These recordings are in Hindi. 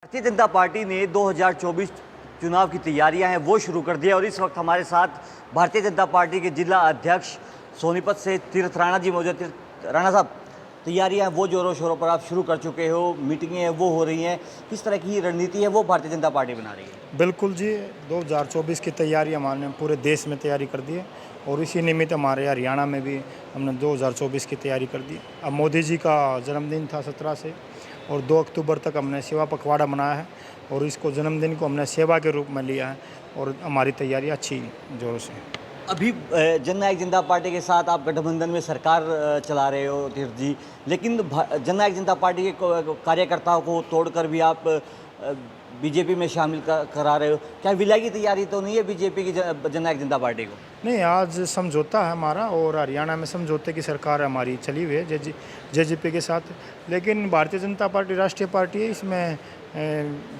भारतीय जनता पार्टी ने 2024 चुनाव की तैयारियां हैं वो शुरू कर दिया और इस वक्त हमारे साथ भारतीय जनता पार्टी के जिला अध्यक्ष सोनीपत से तीर्थ राणा जी मौजूद। तीर्थ राणा साहब, तैयारियां वो जोरों शोरों पर आप शुरू कर चुके हो, मीटिंगें हैं वो हो रही हैं, किस तरह की रणनीति है वो भारतीय जनता पार्टी बना रही है? बिल्कुल जी, 2024 की तैयारी हमने पूरे देश में तैयारी कर दी है और इसी निमित्त हमारे हरियाणा में भी हमने 2024 की तैयारी कर दी। अब मोदी जी का जन्मदिन था 17 से और 2 अक्टूबर तक हमने सेवा पखवाड़ा मनाया है और इसको जन्मदिन को हमने सेवा के रूप में लिया है और हमारी तैयारी अच्छी जोरों से। अभी जननायक जनता पार्टी के साथ आप गठबंधन में सरकार चला रहे हो तीर्थ जी, लेकिन जननायक जनता पार्टी के कार्यकर्ताओं को तोड़कर भी आप बीजेपी में शामिल करा रहे हो। क्या विलय की तैयारी तो नहीं है बीजेपी की जननायक जनता पार्टी को? नहीं, आज समझौता है हमारा और हरियाणा में समझौते की सरकार हमारी चली हुई है जेजेपी के साथ। लेकिन भारतीय जनता पार्टी राष्ट्रीय पार्टी है, इसमें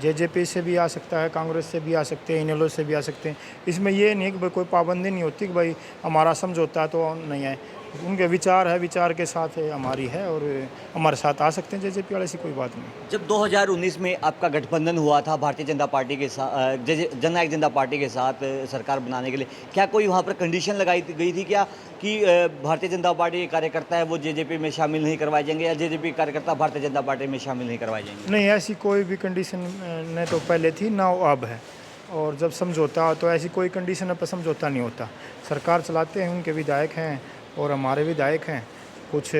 जेजेपी से भी आ सकता है, कांग्रेस से भी आ सकते हैं, इनेलो से भी आ सकते हैं। इसमें ये नहीं कि भाई कोई पाबंदी नहीं होती कि भाई हमारा समझौता तो नहीं है। उनके विचार है, विचार के साथ हमारी है और हमारे साथ आ सकते हैं जेजेपी वाले, ऐसी कोई बात नहीं। जब 2019 में आपका गठबंधन हुआ था भारतीय जनता पार्टी के साथ, जननायक जनता पार्टी के साथ सरकार बनाने के लिए, क्या कोई वहाँ पर कंडीशन लगाई गई थी क्या कि भारतीय जनता पार्टी के कार्यकर्ता है वो जेजेपी में शामिल नहीं करवाए जाएंगे या जेजेपी कार्यकर्ता भारतीय जनता पार्टी में शामिल नहीं करवाए जाएंगे? नहीं, ऐसी कोई भी कंडीशन न तो पहले थी ना अब है। और जब समझौता हो तो ऐसी कोई कंडीशन पर समझौता नहीं होता। सरकार चलाते हैं, उनके विधायक हैं और हमारे विधायक हैं, कुछ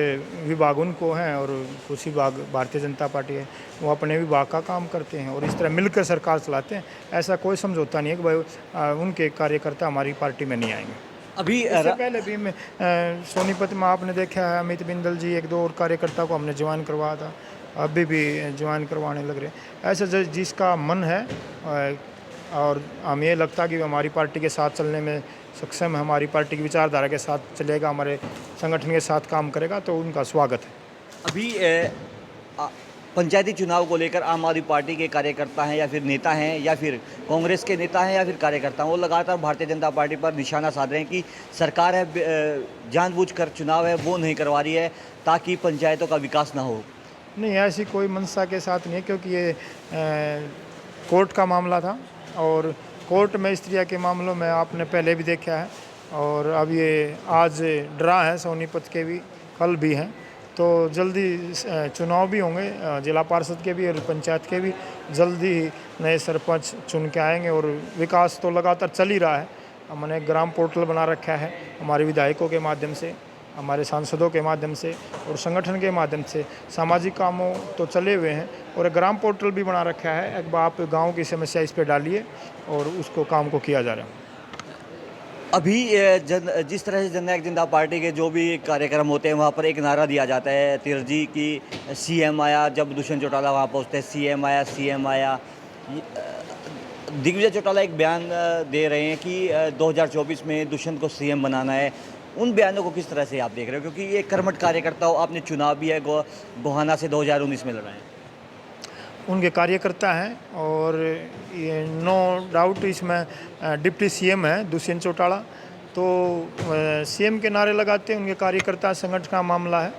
विभाग उनको हैं और कुछ विभाग भारतीय जनता पार्टी है, वो अपने विभाग का काम करते हैं और इस तरह मिलकर सरकार चलाते हैं। ऐसा कोई समझौता नहीं है कि भाई उनके कार्यकर्ता हमारी पार्टी में नहीं आएंगे। अभी इससे पहले भी मैं सोनीपत में आपने देखा है, अमित बिंदल जी 1-2 और कार्यकर्ता को हमने ज्वाइन करवाया था, अभी भी ज्वाइन करवाने लग रहे हैं। ऐसा जिसका मन है और हमें ये लगता है कि हमारी पार्टी के साथ चलने में सक्षम है, हमारी पार्टी की विचारधारा के साथ चलेगा, हमारे संगठन के साथ काम करेगा, तो उनका स्वागत है। अभी पंचायती चुनाव को लेकर आम आदमी पार्टी के कार्यकर्ता हैं या फिर नेता हैं या फिर कांग्रेस के नेता हैं या फिर कार्यकर्ता हैं, वो लगातार भारतीय जनता पार्टी पर निशाना साध रहे हैं कि सरकार है जानबूझकर चुनाव है वो नहीं करवा रही है ताकि पंचायतों का विकास ना हो। नहीं, ऐसी कोई मंशा के साथ नहीं है, क्योंकि ये कोर्ट का मामला था और कोर्ट में इस तरह के मामलों में आपने पहले भी देखा है और अब ये आज ड्रा है, सोनीपत के भी कल भी हैं, तो जल्दी चुनाव भी होंगे, जिला पार्षद के भी और पंचायत के भी। जल्दी ही नए सरपंच चुन के आएंगे और विकास तो लगातार चल ही रहा है। हमने ग्राम पोर्टल बना रखा है हमारे विधायकों के माध्यम से, हमारे सांसदों के माध्यम से और संगठन के माध्यम से। सामाजिक कामों तो चले हुए हैं और एक ग्राम पोर्टल भी बना रखा है। एक बार आप गाँव की समस्या इस पर डालिए और उसको काम को किया जा रहा है। अभी जिस तरह से जननायक जनता पार्टी के जो भी कार्यक्रम होते हैं वहाँ पर एक नारा दिया जाता है तीर्थ जी की सीएम आया, जब दुष्यंत चौटाला वहाँ पहुँचते हैं सीएम आया सीएम आया। दिग्विजय चौटाला एक बयान दे रहे हैं कि 2024 में दुष्यंत को सीएम बनाना है। उन बयानों को किस तरह से आप देख रहे हो, क्योंकि ये कर्मठ कार्यकर्ता हो, आपने चुनाव भी है गोहाना से 2019 में लड़ा है? उनके कार्यकर्ता हैं और ये नो डाउट इसमें डिप्टी सीएम है दुष्यंत चौटाला, तो सीएम के नारे लगाते हैं उनके कार्यकर्ता। संगठन का मामला है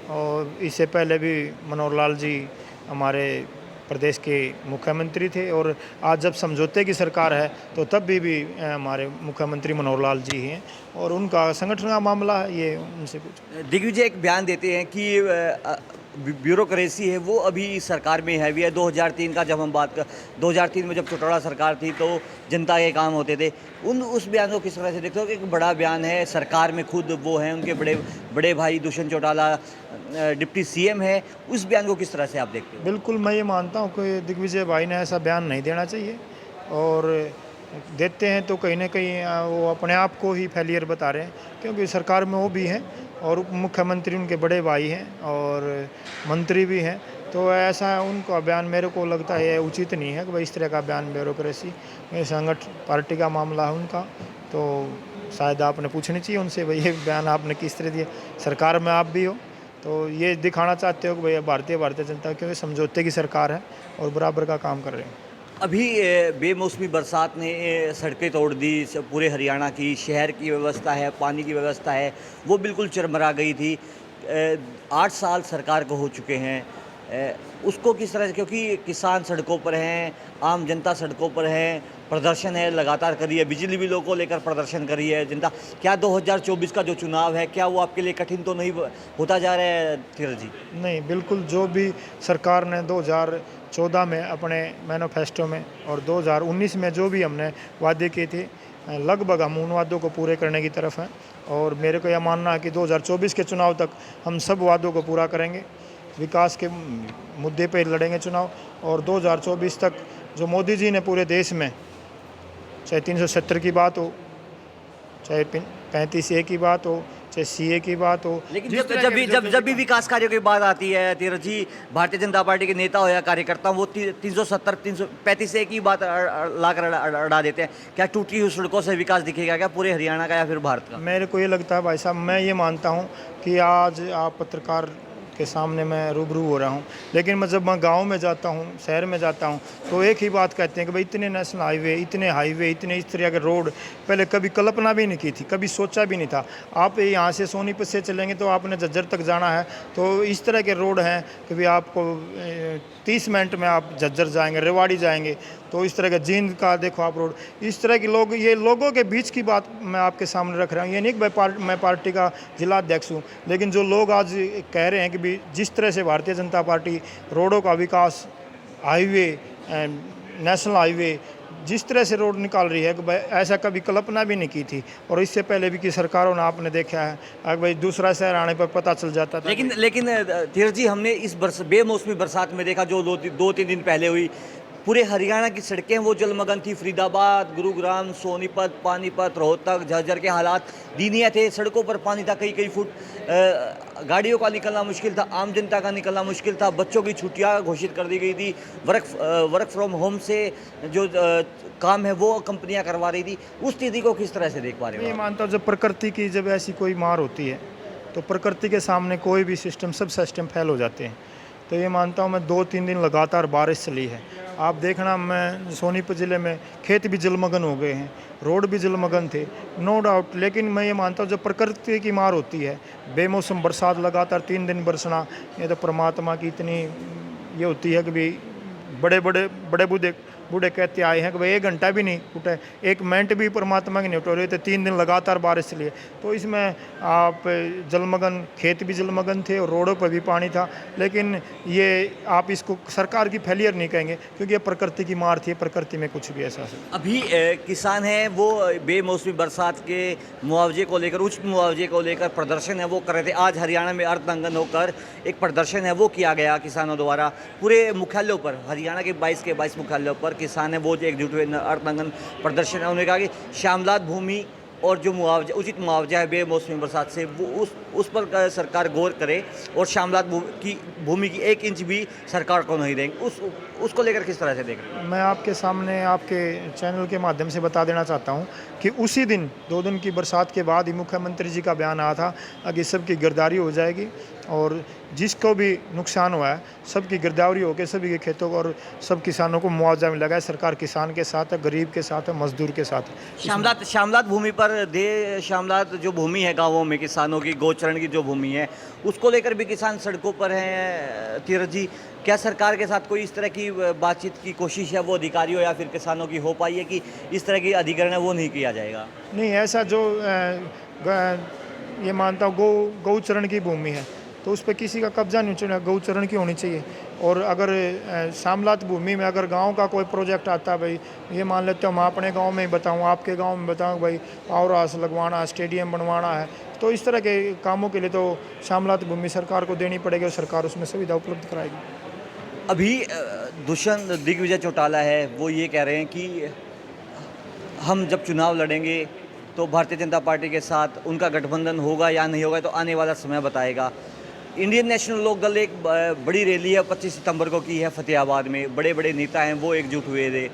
और इससे पहले भी मनोहर लाल जी हमारे प्रदेश के मुख्यमंत्री थे और आज जब समझौते की सरकार है तो तब भी हमारे मुख्यमंत्री मनोहर लाल जी हैं और उनका संगठन का मामला है, ये उनसे कुछ। दिग्विजय एक बयान देते हैं कि ब्यूरोक्रेसी है वो अभी सरकार में हैवी है। 2003 का जब हम बात कर 2003 में जब चौटाला सरकार थी तो जनता के काम होते थे। उस बयान को किस तरह से देखते हो कि एक बड़ा बयान है, सरकार में खुद वो हैं, उनके बड़े भाई दुष्यंत चौटाला डिप्टी सीएम है, उस बयान को किस तरह से आप देखते हो? बिल्कुल, मैं ये मानता हूँ कि दिग्विजय भाई ने ऐसा बयान नहीं देना चाहिए और देते हैं तो कहीं ना कहीं वो अपने आप को ही फेलियर बता रहे हैं, क्योंकि सरकार में वो भी हैं और उप मुख्यमंत्री उनके बड़े भाई हैं और मंत्री भी हैं, तो ऐसा उनका बयान मेरे को लगता है उचित नहीं है कि भाई इस तरह का बयान ब्यूरोक्रेसी में संगठन पार्टी का मामला है उनका, तो शायद आपने पूछनी चाहिए उनसे भाई ये बयान आपने किस तरह दिया। सरकार में आप भी हो तो ये दिखाना चाहते हो कि भैया भारतीय जनता, क्योंकि समझौते की सरकार है और बराबर का काम कर रहे हैं। अभी बेमौसमी बरसात ने सड़कें तोड़ दी पूरे हरियाणा की। शहर की व्यवस्था है, पानी की व्यवस्था है, वो बिल्कुल चरमरा गई थी। 8 साल सरकार को हो चुके हैं। उसको किस तरह से, क्योंकि किसान सड़कों पर हैं, आम जनता सड़कों पर है, प्रदर्शन है लगातार करी है, बिजली बिलों को लेकर प्रदर्शन करी है जनता, क्या 2024 का जो चुनाव है क्या वो आपके लिए कठिन तो नहीं होता जा रहा है धीरज जी? नहीं, बिल्कुल। जो भी सरकार ने 2014 में अपने मैनिफेस्टो में और 2019 में जो भी हमने वादे किए थे, लगभग हम उन वादों को पूरे करने की तरफ हैं। और मेरे को यह मानना है कि 2024 के चुनाव तक हम सब वादों को पूरा करेंगे, विकास के मुद्दे पे लड़ेंगे चुनाव। और 2024 तक जो मोदी जी ने पूरे देश में, चाहे 370 की बात हो, चाहे 35A की बात हो, चाहे CA की बात हो, लेकिन जिस तरह जब भी विकास कार्यों की बात आती है धीरज जी, भारतीय जनता पार्टी के नेता हो या कार्यकर्ता हो, वो 370 335 की बात लाकर अड़ा देते हैं। क्या टूटी हुई सड़कों से विकास दिखेगा क्या पूरे हरियाणा का या फिर भारत का? मेरे को ये लगता है भाई साहब, मैं ये मानता हूँ कि आज आप पत्रकार के सामने मैं रूबरू हो रहा हूँ, लेकिन मैं जब मैं गांव में जाता हूँ, शहर में जाता हूँ, तो एक ही बात कहते हैं कि भाई इतने नेशनल हाईवे, इतने इस तरह के रोड पहले कभी कल्पना भी नहीं की थी, कभी सोचा भी नहीं था। आप यहाँ से सोनीपत से चलेंगे तो आपने झज्जर तक जाना है, तो इस तरह के रोड हैं कि भाई आपको 30 मिनट में आप झज्जर जाएंगे, रेवाड़ी जाएंगे। तो इस तरह का जींद का देखो आप रोड, इस तरह के लोग, ये लोगों के बीच की बात मैं आपके सामने रख रहा हूँ। ये नहीं कि मैं पार्टी का जिला अध्यक्ष हूँ, लेकिन जो लोग आज कह रहे हैं कि भी जिस तरह से भारतीय जनता पार्टी रोडों का विकास, हाईवे, नेशनल हाईवे, जिस तरह से रोड निकाल रही है कि भाई ऐसा कभी कल्पना भी नहीं की थी। और इससे पहले भी कि सरकारों ने आपने देखा है, अगर भाई दूसरा शहर आने पर पता चल जाता था। लेकिन धीरज जी, हमने इस बेमौसमी बरसात में देखा जो 2-3 दिन पहले हुई, पूरे हरियाणा की सड़कें वो जलमग्न थी। फरीदाबाद, गुरुग्राम, सोनीपत, पानीपत, रोहतक, झज्जर के हालात दीनीय थे। सड़कों पर पानी था कई फुट, गाड़ियों का निकलना मुश्किल था, आम जनता का निकलना मुश्किल था। बच्चों की छुट्टियां घोषित कर दी गई थी। वर्क फ्रॉम होम से जो काम है वो कंपनियां करवा रही थी। उस स्थिति को किस तरह से देख पा रहे हो? मैं मानता हूँ जब प्रकृति की जब ऐसी कोई मार होती है तो प्रकृति के सामने कोई भी सिस्टम, सब सिस्टम फेल हो जाते हैं। तो ये मानता हूँ मैं 2-3 दिन लगातार बारिश चली है। आप देखना, मैं सोनीपत ज़िले में खेत भी जलमग्न हो गए हैं, रोड भी जलमग्न थे, नो डाउट। लेकिन मैं ये मानता हूँ जब प्रकृति की मार होती है, बेमौसम बरसात लगातार 3 दिन बरसना, ये तो परमात्मा की इतनी ये होती है कि भाई बड़े बूढ़े कहते आए हैं कि भाई 1 घंटा भी नहीं उठे, 1 मिनट भी परमात्मा की नहीं उठ रही। तो 3 दिन लगातार बारिश चली। तो इसमें आप जलमग्न, खेत भी जलमग्न थे और रोडों पर भी पानी था। लेकिन ये आप इसको सरकार की फेलियर नहीं कहेंगे, क्योंकि ये प्रकृति की मार थी, प्रकृति में कुछ भी ऐसा है। अभी किसान हैं वो बेमौसमी बरसात के मुआवजे को लेकर, उच्च मुआवजे को लेकर प्रदर्शन है वो कर रहे थे। आज हरियाणा में अर्धनंगन होकर एक प्रदर्शन है वो किया गया किसानों द्वारा। पूरे मुख्यालयों पर, हरियाणा के 22 मुख्यालयों पर किसान है वो जो एकजुट हुए अर्धनंगन प्रदर्शन है। उन्होंने कहा कि श्यामलात भूमि और जो मुआवजा, उचित मुआवजा है बेमौसमी बरसात से, वो उस पर सरकार गौर करे और श्यामलात भूमि की 1 इंच भी सरकार को नहीं देंगे। उसको लेकर किस तरह से देख रहे हैं? मैं आपके सामने आपके चैनल के माध्यम से बता देना चाहता हूं कि उसी दिन 2 दिन की बरसात के बाद ही मुख्यमंत्री जी का बयान आया था कि सबकी गिरदारी हो जाएगी और जिसको भी नुकसान हुआ है सबकी गिरदावरी होकर सभी के खेतों को और सब किसानों को मुआवजा मिलेगा। सरकार किसान के साथ है, गरीब के साथ है, मजदूर के साथ है। श्यामलात भूमि पर श्यामलात जो भूमि है गांवों में किसानों की, गोचरण की जो भूमि है, उसको लेकर भी किसान सड़कों पर हैं। धीरज जी, क्या सरकार के साथ कोई इस तरह की बातचीत की कोशिश है वो अधिकारियों या फिर किसानों की हो पाई है कि इस तरह की अधिग्रहण है वो नहीं किया जाएगा? नहीं, ऐसा जो ये मानता हूँ गौचरण की भूमि है तो उस पर किसी का कब्जा नहीं होना, गौचरण की होनी चाहिए। और अगर श्यामलात भूमि में अगर गांव का कोई प्रोजेक्ट आता है, भाई ये मान लेते हो मैं अपने गांव में ही बताऊं, आपके गांव में बताऊं, भाई पावर हाउस लगवाना है, स्टेडियम बनवाना है, तो इस तरह के कामों के लिए तो श्यामलात भूमि सरकार को देनी पड़ेगी और सरकार उसमें सुविधा उपलब्ध कराएगी। अभी दुष्यंत दिग्विजय चौटाला है वो ये कह रहे हैं कि हम जब चुनाव लड़ेंगे तो भारतीय जनता पार्टी के साथ उनका गठबंधन होगा या नहीं होगा तो आने वाला समय बताएगा। इंडियन नेशनल लोक दल एक बड़ी रैली है 25 सितंबर को की है फतेहाबाद में। बड़े बड़े नेता हैं वो एकजुट हुए थे,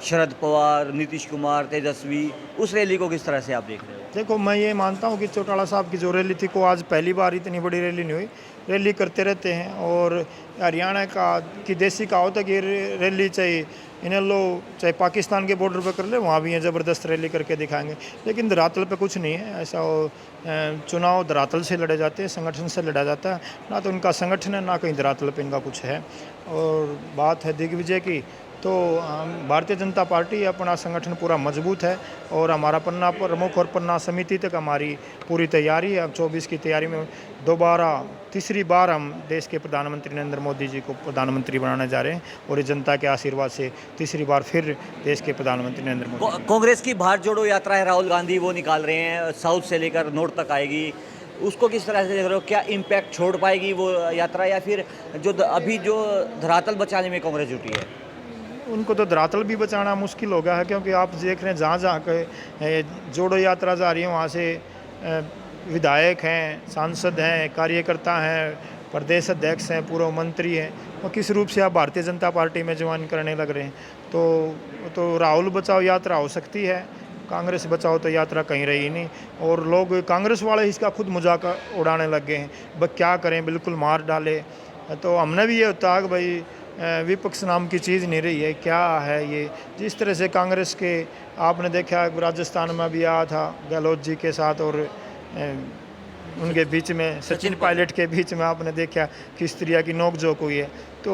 शरद पवार, नीतीश कुमार, तेजस्वी। उस रैली को किस तरह से आप देख रहे हो? देखो, मैं ये मानता हूँ कि चौटाला साहब की जो रैली थी को आज पहली बार इतनी बड़ी रैली नहीं हुई। रैली करते रहते हैं। और हरियाणा की देसी कहावत है कि रैली चाहिए इन्हें लो चाहे पाकिस्तान के बॉर्डर पर कर ले, वहाँ भी ये ज़बरदस्त रैली करके दिखाएंगे। लेकिन धरातल पे कुछ नहीं है ऐसा। चुनाव धरातल से लड़े जाते हैं, संगठन से लड़ा जाता है। ना तो उनका संगठन है, ना कहीं धरातल पे इनका कुछ है। और बात है दिग्विजय की, तो भारतीय जनता पार्टी अपना संगठन पूरा मजबूत है और हमारा पन्ना प्रमुख और पन्ना समिति तक हमारी पूरी तैयारी है। अब 24 की तैयारी में दोबारा तीसरी बार हम देश के प्रधानमंत्री नरेंद्र मोदी जी को प्रधानमंत्री बनाने जा रहे हैं और ये जनता के आशीर्वाद से तीसरी बार फिर देश के प्रधानमंत्री नरेंद्र मोदी। कांग्रेस की भारत जोड़ो यात्रा है, राहुल गांधी वो निकाल रहे हैं, साउथ से लेकर नॉर्थ तक आएगी, उसको किस तरह से देख रहे हो? क्या इम्पैक्ट छोड़ पाएगी वो यात्रा, या फिर अभी जो धरातल बचाने में कांग्रेस जुटी है? उनको तो धरातल भी बचाना मुश्किल हो गया है, क्योंकि आप देख रहे हैं जहाँ जहाँ के जोड़ो यात्रा जा रही है वहाँ से विधायक हैं, सांसद हैं, कार्यकर्ता हैं, प्रदेश अध्यक्ष हैं, पूर्व मंत्री हैं, और किस रूप से आप भारतीय जनता पार्टी में ज्वाइन करने लग रहे हैं। तो राहुल बचाओ यात्रा हो सकती है, कांग्रेस बचाओ तो यात्रा कहीं रही नहीं। और लोग कांग्रेस वाले इसका खुद मजाक उड़ाने लग गए हैं, बस क्या करें, बिल्कुल मार डाले। तो हमने भी ये होता है कि भाई विपक्ष नाम की चीज़ नहीं रही है, क्या है ये। जिस तरह से कांग्रेस के आपने देखा राजस्थान में भी आया था गहलोत जी के साथ, और उनके बीच में सचिन पायलट के बीच में आपने देखा किस तरह की नोकझोंक हुई है। तो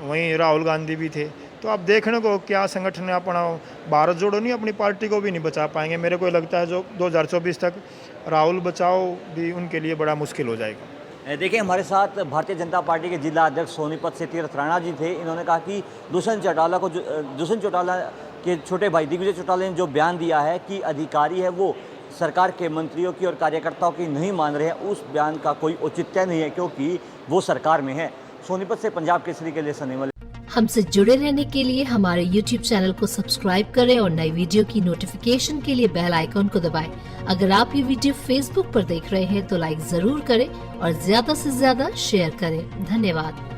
वहीं राहुल गांधी भी थे। तो आप देखने को क्या संगठन है अपना, भारत जोड़ो नहीं अपनी पार्टी को भी नहीं बचा पाएंगे। मेरे को लगता है जो 2024 तक राहुल बचाओ भी उनके लिए बड़ा मुश्किल हो जाएगा। देखिए, हमारे साथ भारतीय जनता पार्टी के जिला अध्यक्ष सोनीपत से तीर्थ राणा जी थे। इन्होंने कहा कि दुष्यंत चौटाला के छोटे भाई दिग्विजय चौटाला ने जो बयान दिया है कि अधिकारी है वो सरकार के मंत्रियों की और कार्यकर्ताओं की नहीं मान रहे हैं, उस बयान का कोई औचित्य नहीं है, क्योंकि वो सरकार में है। सोनीपत से पंजाब केसरी के लिए सनीमल। हमसे जुड़े रहने के लिए हमारे YouTube चैनल को सब्सक्राइब करें और नई वीडियो की नोटिफिकेशन के लिए बेल आइकॉन को दबाएं। अगर आप ये वीडियो Facebook पर देख रहे हैं तो लाइक जरूर करें और ज्यादा से ज्यादा शेयर करें। धन्यवाद।